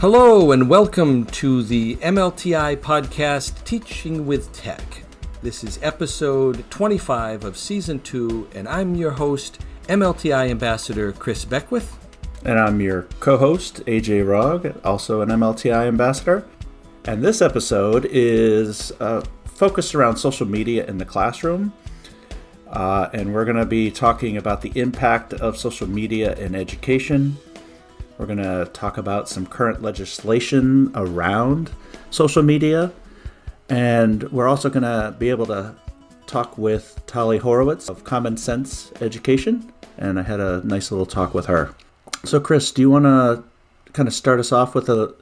Hello and welcome to the MLTI podcast, Teaching with Tech. This is episode 25 of season 2, and I'm your host, MLTI Ambassador Chris Beckwith. And I'm your co-host, AJ Rogg, also an MLTI Ambassador. And this episode is focused around social media in the classroom. And we're going to be talking about the impact of social media in education. We're going to talk about some current legislation around social media. And we're also going to be able to talk with Tali Horowitz of Common Sense Education. And I had a nice little talk with her. So Chris, do you want to kind of start us off with the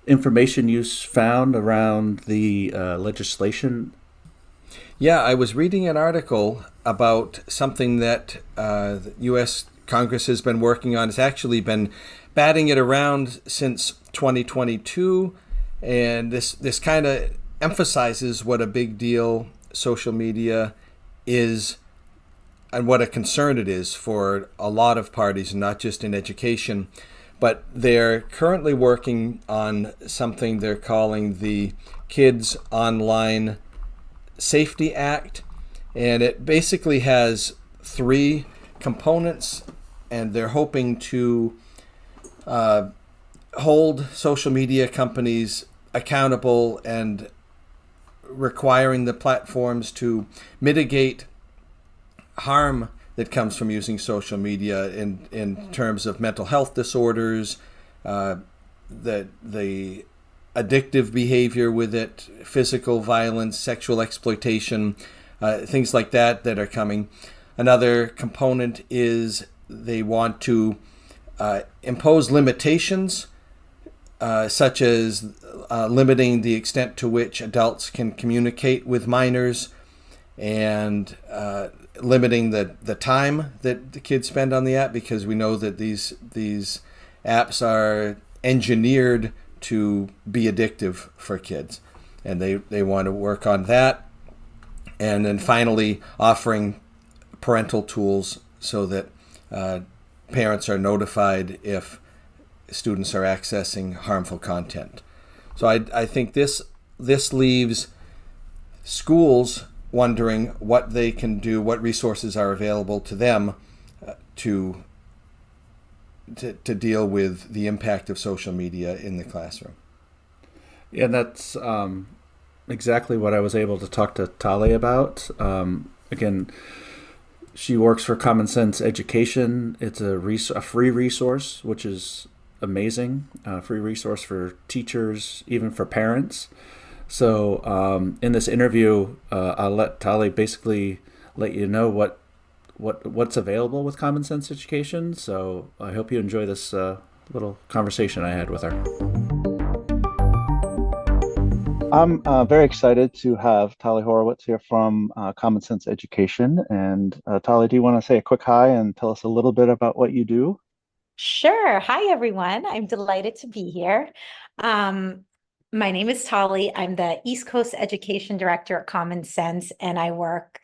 information you found around the legislation? Yeah, I was reading an article about something that the U.S. Congress has been working on. It's actually been batting it around since 2022, and this kind of emphasizes what a big deal social media is and what a concern it is for a lot of parties, not just in education. But they're currently working on something they're calling the Kids Online Safety Act, and it basically has 3 components, and they're hoping to hold social media companies accountable and requiring the platforms to mitigate harm that comes from using social media in terms of mental health disorders, the addictive behavior with it, physical violence, sexual exploitation, things like that are coming. Another component is they want to impose limitations, such as limiting the extent to which adults can communicate with minors, and limiting the time that the kids spend on the app, because we know that these apps are engineered to be addictive for kids, and they want to work on that. And then finally, offering parental tools so that parents are notified if students are accessing harmful content. So I think this leaves schools wondering what they can do, what resources are available to them to deal with the impact of social media in the classroom. Yeah, that's exactly what I was able to talk to Tali about. Again, she works for Common Sense Education. It's a free resource, which is amazing. Free resource for teachers, even for parents. So in this interview, I'll let Tali basically let you know what's available with Common Sense Education. So I hope you enjoy this little conversation I had with her. I'm very excited to have Tali Horowitz here from Common Sense Education. And Tali, do you want to say a quick hi and tell us a little bit about what you do? Sure. Hi, everyone. I'm delighted to be here. My name is Tali. I'm the East Coast Education Director at Common Sense, and I work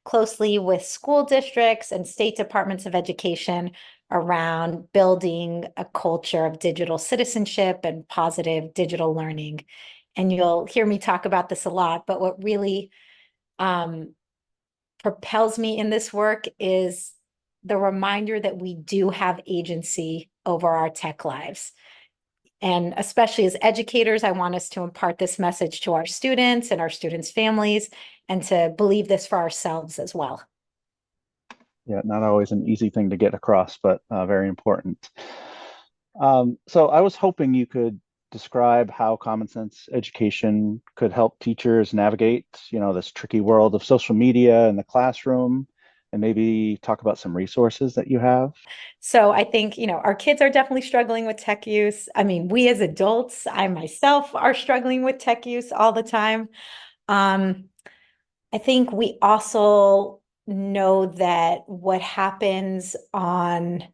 closely with school districts and state departments of education around building a culture of digital citizenship and positive digital learning. And you'll hear me talk about this a lot, but what really propels me in this work is the reminder that we do have agency over our tech lives. And especially as educators, I want us to impart this message to our students and our students' families, and to believe this for ourselves as well. Yeah, not always an easy thing to get across, but very important. So I was hoping you could describe how Common Sense Education could help teachers navigate, this tricky world of social media in the classroom, and maybe talk about some resources that you have. So I think, our kids are definitely struggling with tech use. I mean, we as adults, I myself, are struggling with tech use all the time. I think we also know that what happens on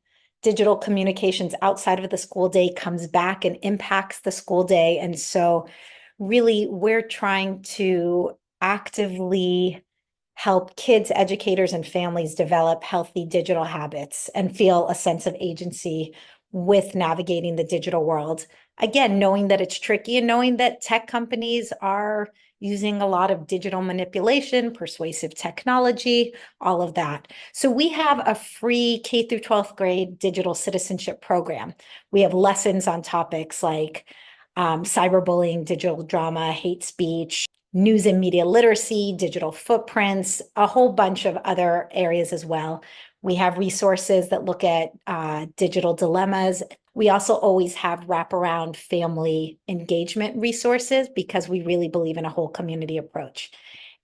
digital communications outside of the school day comes back and impacts the school day. And so really, we're trying to actively help kids, educators, and families develop healthy digital habits and feel a sense of agency with navigating the digital world. Again, knowing that it's tricky and knowing that tech companies are using a lot of digital manipulation, persuasive technology, all of that. So we have a free K through 12th grade digital citizenship program. We have lessons on topics like cyberbullying, digital drama, hate speech, news and media literacy, digital footprints, a whole bunch of other areas as well. We have resources that look at digital dilemmas. We also always have wraparound family engagement resources because we really believe in a whole community approach.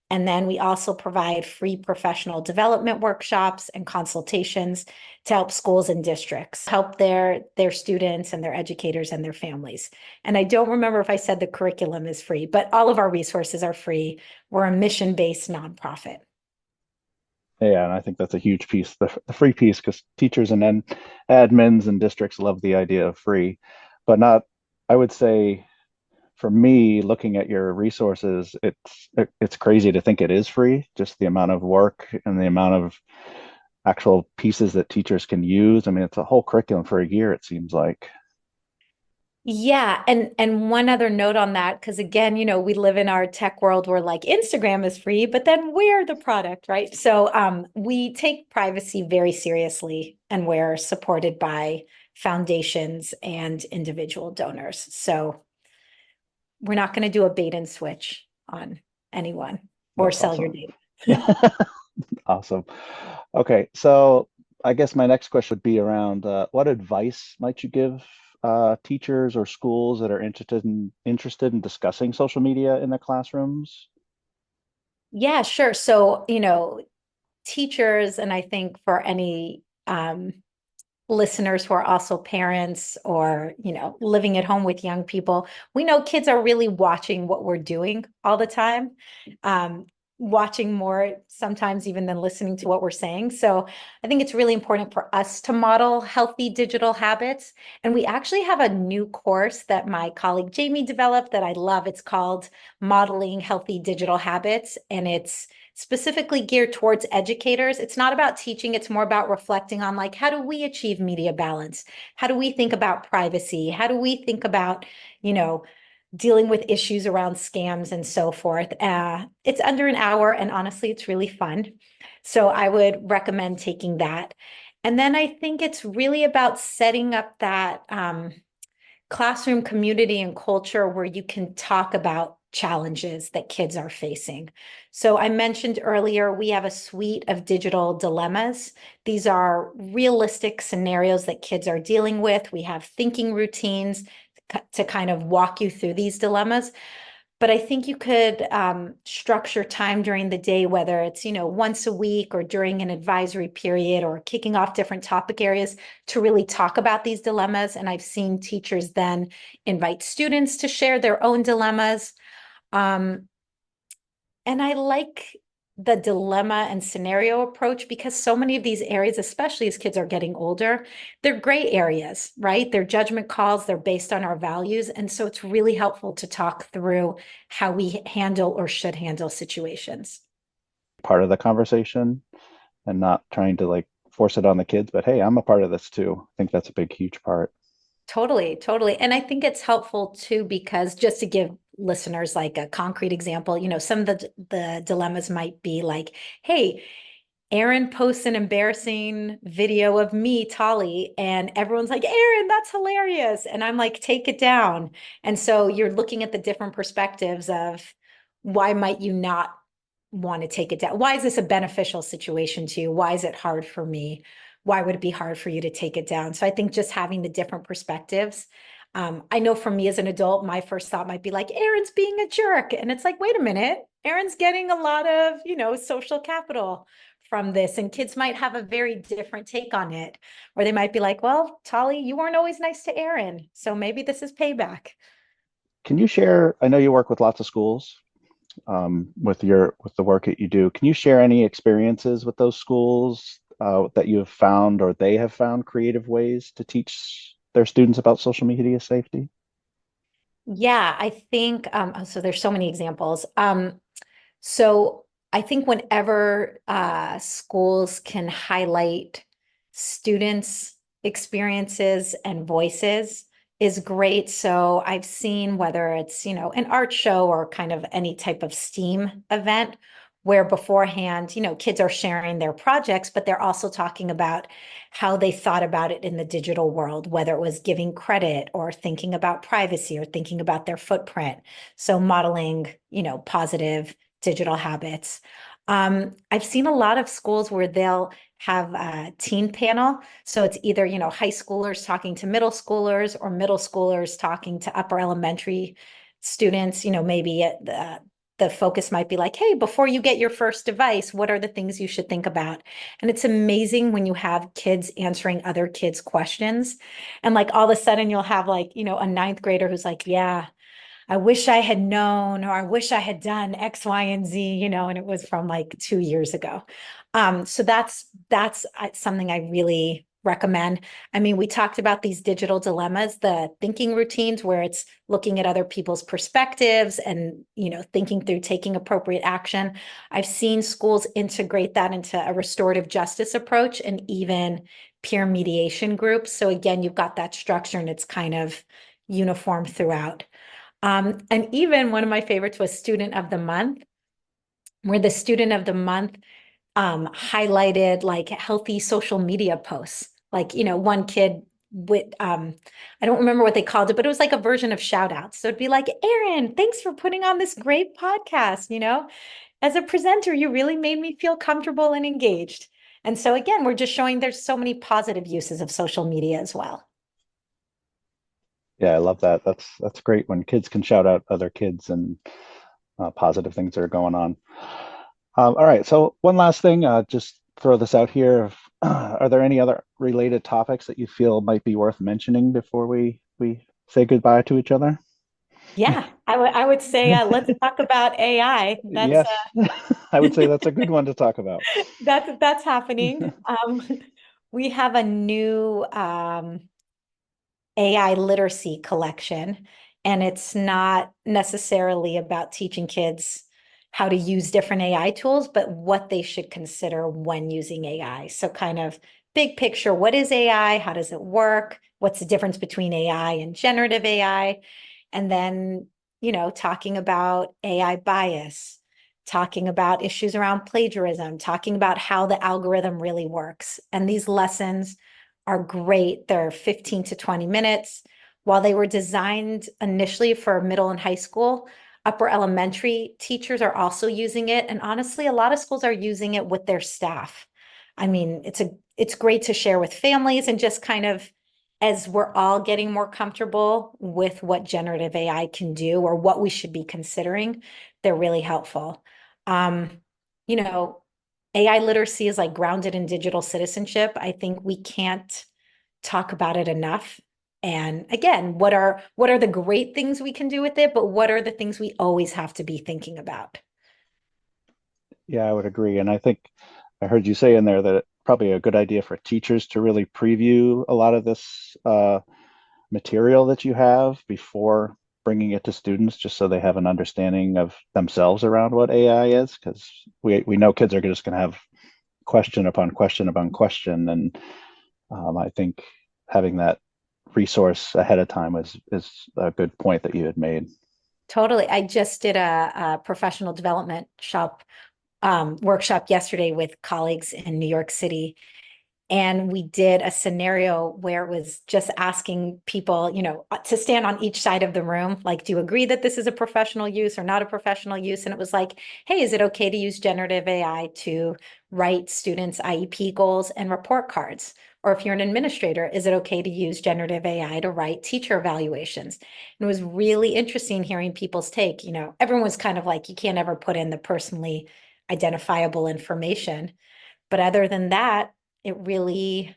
And then we also provide free professional development workshops and consultations to help schools and districts help their students and their educators and their families. And I don't remember if I said the curriculum is free, but all of our resources are free. We're a mission-based nonprofit. Yeah, and I think that's a huge piece, the free piece, because teachers and then admins and districts love the idea of free, but not, I would say, for me, looking at your resources, it's crazy to think it is free, just the amount of work and the amount of actual pieces that teachers can use. I mean, it's a whole curriculum for a year, it seems like. Yeah, and one other note on that, because again, we live in our tech world where like Instagram is free, but then we're the product, right? So we take privacy very seriously and we're supported by foundations and individual donors. So we're not going to do a bait and switch on anyone or That's sell your awesome. data. Awesome. Okay, so I guess my next question would be around what advice might you give teachers or schools that are interested in discussing social media in their classrooms? Yeah, sure. So, teachers, and I think for any listeners who are also parents or living at home with young people, we know kids are really watching what we're doing all the time, um, watching more sometimes even than listening to what we're saying. So I think it's really important for us to model healthy digital habits. And we actually have a new course that my colleague Jamie developed that I love. It's called Modeling Healthy Digital Habits, and it's specifically geared towards educators. It's not about teaching, it's more about reflecting on like, how do we achieve media balance? How do we think about privacy? How do we think about, dealing with issues around scams and so forth? It's under an hour, and honestly, it's really fun. So I would recommend taking that. And then I think it's really about setting up that classroom community and culture where you can talk about challenges that kids are facing. So I mentioned earlier, we have a suite of digital dilemmas. These are realistic scenarios that kids are dealing with. We have thinking routines to kind of walk you through these dilemmas. But I think you could structure time during the day, whether it's, once a week or during an advisory period or kicking off different topic areas to really talk about these dilemmas. And I've seen teachers then invite students to share their own dilemmas. Um, and I like the dilemma and scenario approach because so many of these areas, especially as kids are getting older, they're gray areas, right? They're judgment calls, they're based on our values. And so it's really helpful to talk through how we handle or should handle situations. Part of the conversation and not trying to like force it on the kids, but hey, I'm a part of this too. I think that's a big, huge part. Totally, totally. And I think it's helpful too, because just to give listeners like a concrete example, some of the dilemmas might be like, hey, Aaron posts an embarrassing video of me, Tolly, and everyone's like, Aaron, that's hilarious. And I'm like, take it down. And so you're looking at the different perspectives of why might you not want to take it down? Why is this a beneficial situation to you? Why is it hard for me? Why would it be hard for you to take it down? So I think just having the different perspectives. I know for me as an adult, my first thought might be like, Aaron's being a jerk. And it's like, wait a minute, Aaron's getting a lot of, social capital from this. And kids might have a very different take on it. Or they might be like, well, Tolly, you weren't always nice to Aaron. So maybe this is payback. Can you share? I know you work with lots of schools with the work that you do. Can you share any experiences with those schools that you have found or they have found creative ways to teach their students about social media safety? Yeah, I think so there's so many examples. So I think whenever schools can highlight students' experiences and voices is great. So I've seen whether it's, an art show or kind of any type of STEAM event where beforehand, kids are sharing their projects, but they're also talking about how they thought about it in the digital world, whether it was giving credit or thinking about privacy or thinking about their footprint. So modeling, positive digital habits. I've seen a lot of schools where they'll have a teen panel. So it's either, high schoolers talking to middle schoolers or middle schoolers talking to upper elementary students. Maybe the focus might be like, hey, before you get your first device, what are the things you should think about? And it's amazing when you have kids answering other kids' questions. And like all of a sudden you'll have like, a ninth grader who's like, yeah, I wish I had known, or I wish I had done X, Y, and Z, and it was from like 2 years ago. So that's something I really recommend. I mean, we talked about these digital dilemmas, the thinking routines, where it's looking at other people's perspectives and, thinking through taking appropriate action. I've seen schools integrate that into a restorative justice approach and even peer mediation groups. So again, you've got that structure and it's kind of uniform throughout. And even one of my favorites was Student of the Month, where the Student of the Month highlighted like healthy social media posts. Like, one kid with, I don't remember what they called it, but it was like a version of shout outs. So it'd be like, Erin, thanks for putting on this great podcast. As a presenter, you really made me feel comfortable and engaged. And so again, we're just showing there's so many positive uses of social media as well. Yeah, I love that. That's great when kids can shout out other kids and positive things that are going on. All right, so one last thing, just throw this out here. Are there any other related topics that you feel might be worth mentioning before we say goodbye to each other? Yeah, I would say let's talk about AI. That's Yes, I would say that's a good one to talk about. that's happening. We have a new AI literacy collection, and it's not necessarily about teaching kids how to use different AI tools, but what they should consider when using AI. So kind of big picture, what is AI? How does it work? What's the difference between AI and generative AI? And then, talking about AI bias, talking about issues around plagiarism, talking about how the algorithm really works. And these lessons are great. They're 15 to 20 minutes. While they were designed initially for middle and high school, upper elementary teachers are also using it. And honestly, a lot of schools are using it with their staff. I mean, it's great to share with families and just kind of as we're all getting more comfortable with what generative AI can do or what we should be considering, they're really helpful. Um, you know, AI literacy is like grounded in digital citizenship. I think we can't talk about it enough. And again, what are the great things we can do with it, but what are the things we always have to be thinking about? Yeah, I would agree. And I think I heard you say in there that probably a good idea for teachers to really preview a lot of this material that you have before bringing it to students, just so they have an understanding of themselves around what AI is, because we know kids are just going to have question upon question upon question, and I think having that resource ahead of time is a good point that you had made. Totally. I just did a professional development workshop yesterday with colleagues in New York City. And we did a scenario where it was just asking people, to stand on each side of the room. Like, do you agree that this is a professional use or not a professional use? And it was like, hey, is it okay to use generative AI to write students' IEP goals and report cards? Or if you're an administrator, is it okay to use generative AI to write teacher evaluations? And it was really interesting hearing people's take. Everyone was kind of like, you can't ever put in the personally identifiable information. But other than that, it really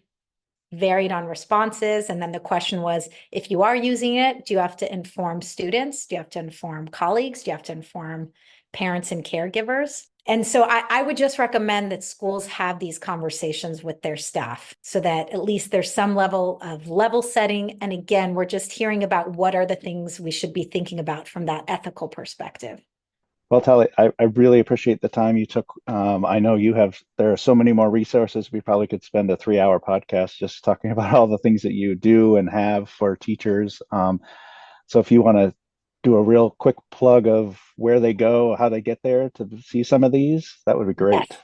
varied on responses. And then the question was, if you are using it, do you have to inform students? Do you have to inform colleagues? Do you have to inform parents and caregivers? And so I would just recommend that schools have these conversations with their staff so that at least there's some level of level setting. And again, we're just hearing about what are the things we should be thinking about from that ethical perspective. Well, Tali, I really appreciate the time you took. I know there are so many more resources. We probably could spend a 3 hour podcast just talking about all the things that you do and have for teachers. So if you want to do a real quick plug of where they go, how they get there to see some of these, that would be Yes. great.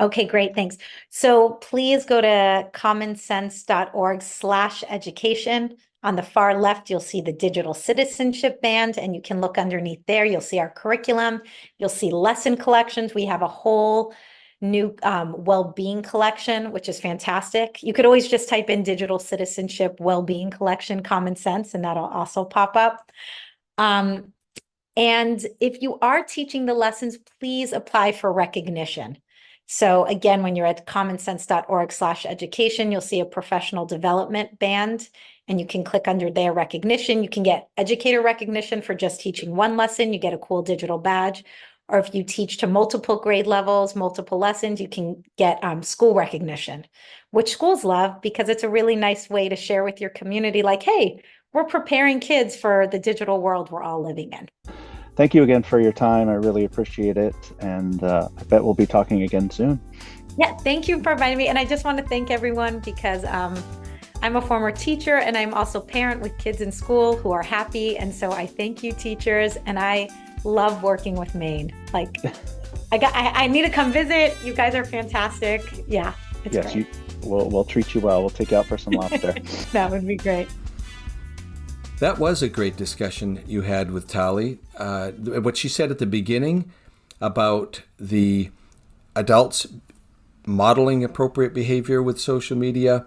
Okay, great. Thanks. So please go to commonsense.org/education. On the far left, you'll see the digital citizenship band, and you can look underneath there. You'll see our curriculum. You'll see lesson collections. We have a whole new well-being collection, which is fantastic. You could always just type in digital citizenship well-being collection, Common Sense, and that'll also pop up. And if you are teaching the lessons, please apply for recognition. So again, when you're at commonsense.org/education, you'll see a professional development band, and you can click under there recognition. You can get educator recognition for just teaching one lesson. You get a cool digital badge. Or if you teach to multiple grade levels, multiple lessons, you can get school recognition, which schools love because it's a really nice way to share with your community, like, hey, we're preparing kids for the digital world we're all living in. Thank you again for your time. I really appreciate it. And I bet we'll be talking again soon. Yeah, thank you for inviting me. And I just want to thank everyone because I'm a former teacher and I'm also a parent with kids in school who are happy. And so I thank you, teachers. And I love working with Maine. Like, I need to come visit. You guys are fantastic. Yeah, it's great. We'll treat you well. We'll take you out for some lobster. That would be great. That was a great discussion you had with Tali. What she said at the beginning about the adults modeling appropriate behavior with social media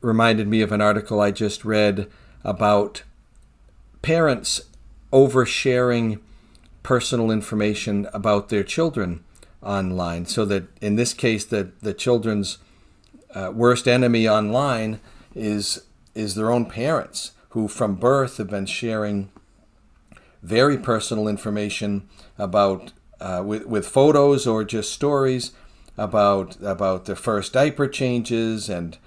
reminded me of an article I just read about parents oversharing personal information about their children online. So that in this case, the children's worst enemy online is their own parents, who from birth have been sharing very personal information about with photos or just stories about their first diaper changes and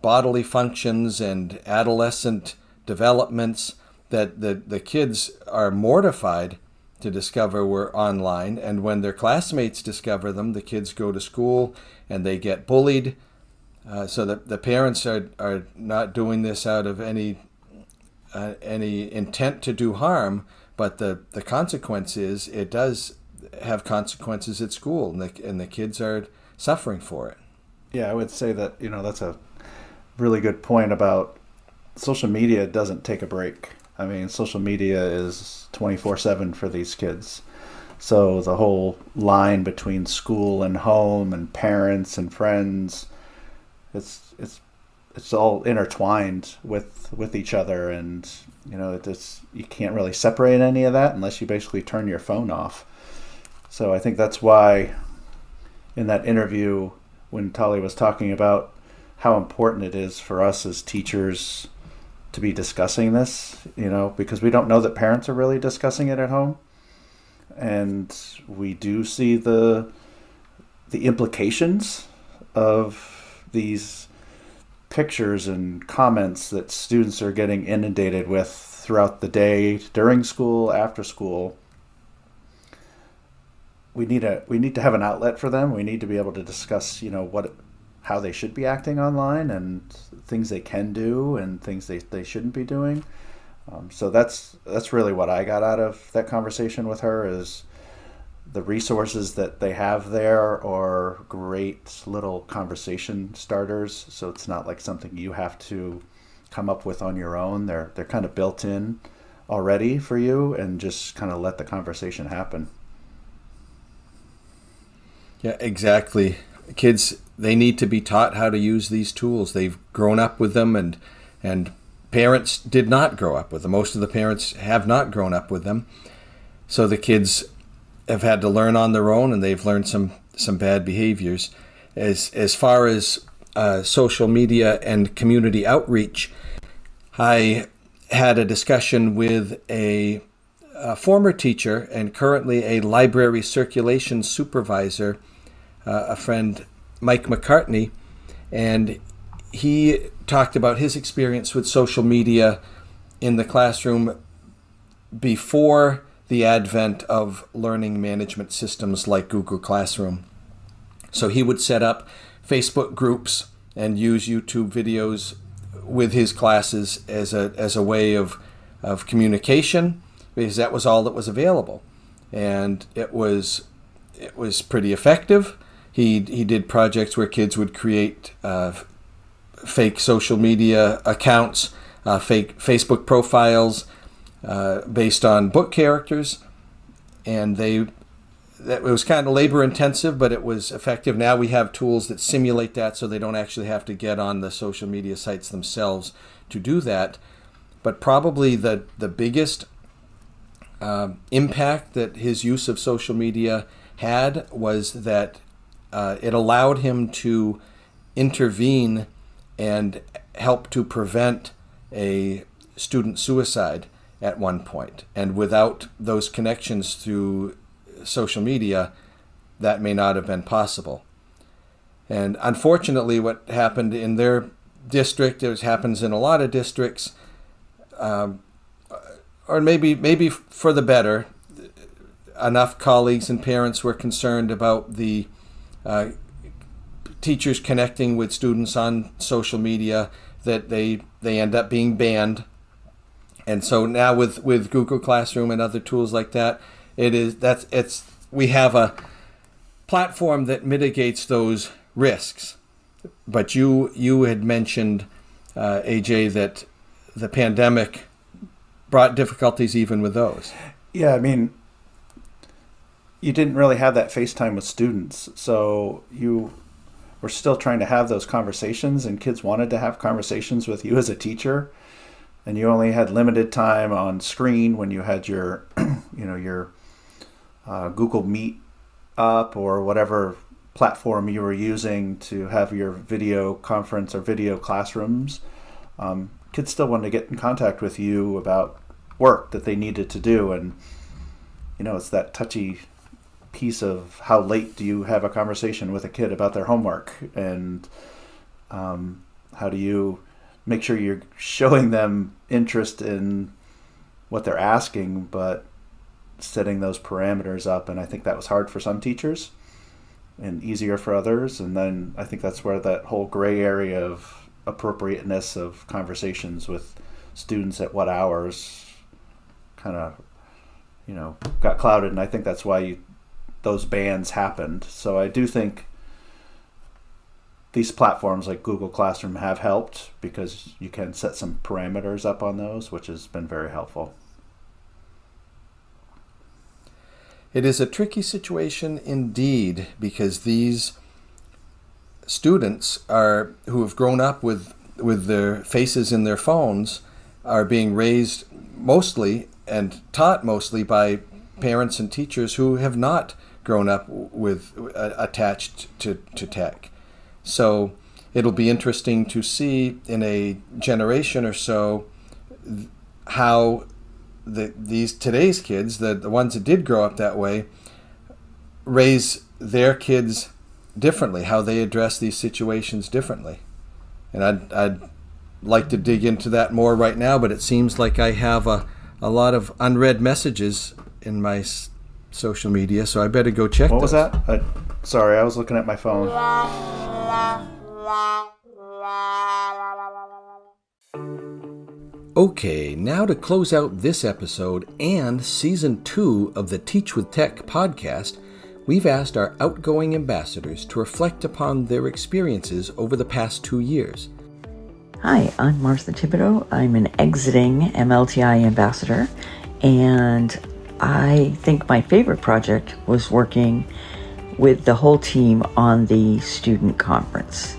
bodily functions and adolescent developments that the kids are mortified to discover were online. And when their classmates discover them, the kids go to school and they get bullied. So that the parents are not doing this out of any intent to do harm, but the consequence is it does have consequences at school, and the kids are suffering for it. Yeah, I would say that that's a really good point about social media. Doesn't take a break. I mean, social media is 24/7 for these kids. So the whole line between school and home and parents and friends, it's all intertwined with each other, and you can't really separate any of that unless you basically turn your phone off. So I think that's why in that interview when Tali was talking about how important it is for us as teachers to be discussing this, because we don't know that parents are really discussing it at home, and we do see the implications of these pictures and comments that students are getting inundated with throughout the day, during school, after school. We need to have an outlet for them. We need to be able to discuss, how they should be acting online and things they can do and things they shouldn't be doing. So that's really what I got out of that conversation with her, is the resources that they have there are great little conversation starters. So it's not like something you have to come up with on your own. They're kind of built in already for you, and just kind of let the conversation happen. Yeah, exactly. Kids, they need to be taught how to use these tools. They've grown up with them, and parents did not grow up with them. Most of the parents have not grown up with them. So the kids have had to learn on their own, and they've learned some bad behaviors. As far as social media and community outreach, I had a discussion with a former teacher and currently a library circulation supervisor, a friend, Mike McCartney, and he talked about his experience with social media in the classroom before the advent of learning management systems like Google Classroom. So he would set up Facebook groups and use YouTube videos with his classes as a way of communication, because that was all that was available. And it was pretty effective. He did projects where kids would create fake social media accounts, fake Facebook profiles based on book characters, and it was kind of labor intensive, but it was effective. Now we have tools that simulate that, so they don't actually have to get on the social media sites themselves to do that. But probably the biggest impact that his use of social media had was that it allowed him to intervene and help to prevent a student suicide at one point. And without those connections through social media, that may not have been possible. And unfortunately, what happened in their district, it happens in a lot of districts, or maybe for the better, enough colleagues and parents were concerned about the teachers connecting with students on social media that they end up being banned. And so now with Google Classroom and other tools like that, we have a platform that mitigates those risks. But you had mentioned, AJ, that the pandemic brought difficulties even with those. Yeah, I mean, you didn't really have that FaceTime with students, so you were still trying to have those conversations, and kids wanted to have conversations with you as a teacher, and you only had limited time on screen when you had your, your Google Meet up or whatever platform you were using to have your video conference or video classrooms. Kids still wanted to get in contact with you about work that they needed to do, and it's that touchy piece of how late do you have a conversation with a kid about their homework, and how do you make sure you're showing them interest in what they're asking, but setting those parameters up. And I think that was hard for some teachers and easier for others. And then I think that's where that whole gray area of appropriateness of conversations with students at what hours kind of got clouded, and I think that's why those bans happened. So I do think these platforms like Google Classroom have helped, because you can set some parameters up on those, which has been very helpful. It is a tricky situation indeed, because these students who have grown up with their faces in their phones are being raised mostly and taught mostly by parents and teachers who have not grown up with attached to tech. So it'll be interesting to see in a generation or so how today's kids, the ones that did grow up that way, raise their kids differently, how they address these situations differently. And I'd like to dig into that more right now, but it seems like I have a lot of unread messages in my social media, so I better go check What those. was that? Sorry, I was looking at my phone. Okay, now to close out this episode and Season 2 of the Teach with Tech podcast, we've asked our outgoing ambassadors to reflect upon their experiences over the past 2 years. Hi, I'm Martha Thibodeau. I'm an exiting MLTI ambassador, and I think my favorite project was working with the whole team on the student conference.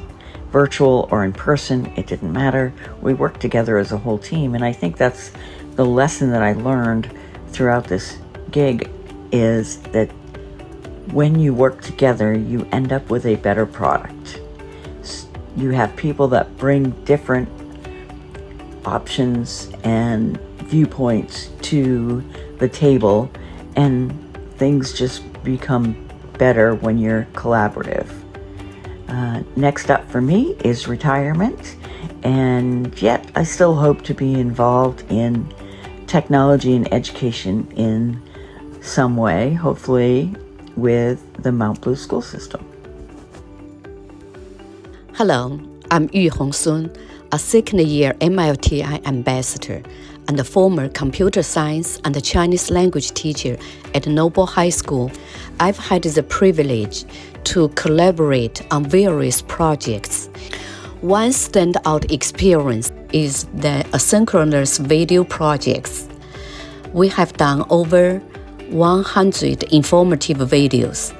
Virtual or in person, it didn't matter. We worked together as a whole team, and I think that's the lesson that I learned throughout this gig, is that when you work together, you end up with a better product. You have people that bring different options and viewpoints to the table, and things just become better when you're collaborative. Next up for me is retirement, and yet I still hope to be involved in technology and education in some way, hopefully with the Mount Blue school system. Hello, I'm Yu Hong Sun, a second-year MLTI ambassador and a former computer science and Chinese language teacher at Noble High School. I've had the privilege to collaborate on various projects. One standout experience is the asynchronous video projects. We have done over 100 informative videos.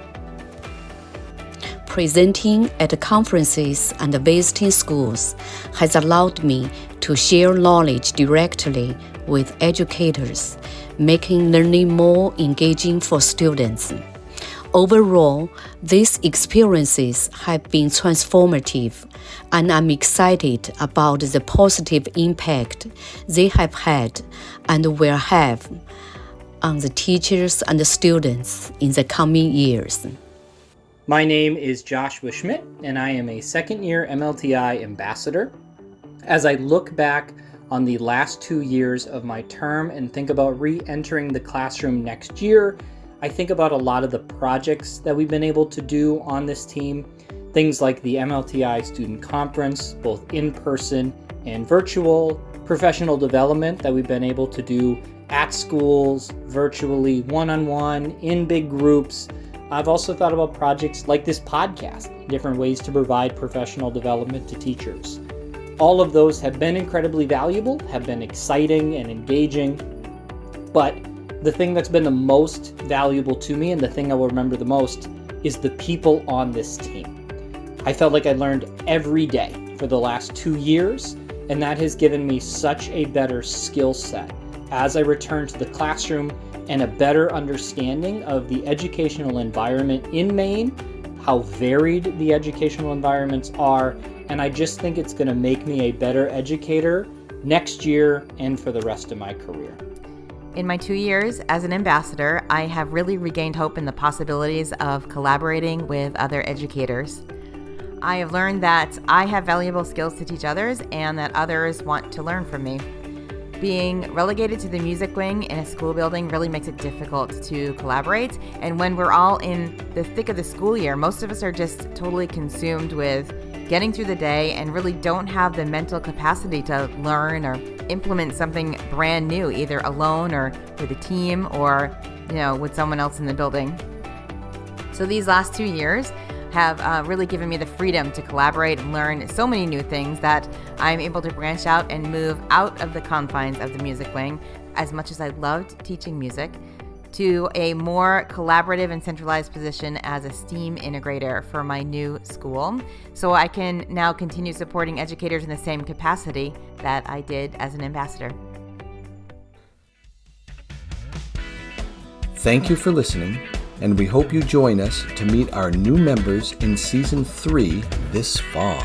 Presenting at conferences and visiting schools has allowed me to share knowledge directly with educators, making learning more engaging for students. Overall, these experiences have been transformative, and I'm excited about the positive impact they have had and will have on the teachers and the students in the coming years. My name is Joshua Schmidt, and I am a second-year MLTI ambassador. As I look back on the last 2 years of my term and think about re-entering the classroom next year, I think about a lot of the projects that we've been able to do on this team. Things like the MLTI Student Conference, both in person and virtual, professional development that we've been able to do at schools, virtually, one-on-one, in big groups. I've also thought about projects like this podcast, different ways to provide professional development to teachers. All of those have been incredibly valuable, have been exciting and engaging, but the thing that's been the most valuable to me and the thing I will remember the most is the people on this team. I felt like I learned every day for the last 2 years, and that has given me such a better skill set as I return to the classroom and a better understanding of the educational environment in Maine, how varied the educational environments are, and I just think it's going to make me a better educator next year and for the rest of my career. In my 2 years as an ambassador, I have really regained hope in the possibilities of collaborating with other educators. I have learned that I have valuable skills to teach others and that others want to learn from me. Being relegated to the music wing in a school building really makes it difficult to collaborate. And when we're all in the thick of the school year, most of us are just totally consumed with getting through the day and really don't have the mental capacity to learn or implement something brand new, either alone or with a team or, with someone else in the building. So these last 2 years have really given me the freedom to collaborate and learn so many new things that I'm able to branch out and move out of the confines of the music wing, as much as I loved teaching music, to a more collaborative and centralized position as a STEAM integrator for my new school, so I can now continue supporting educators in the same capacity that I did as an ambassador. Thank you for listening, and we hope you join us to meet our new members in Season 3 this fall.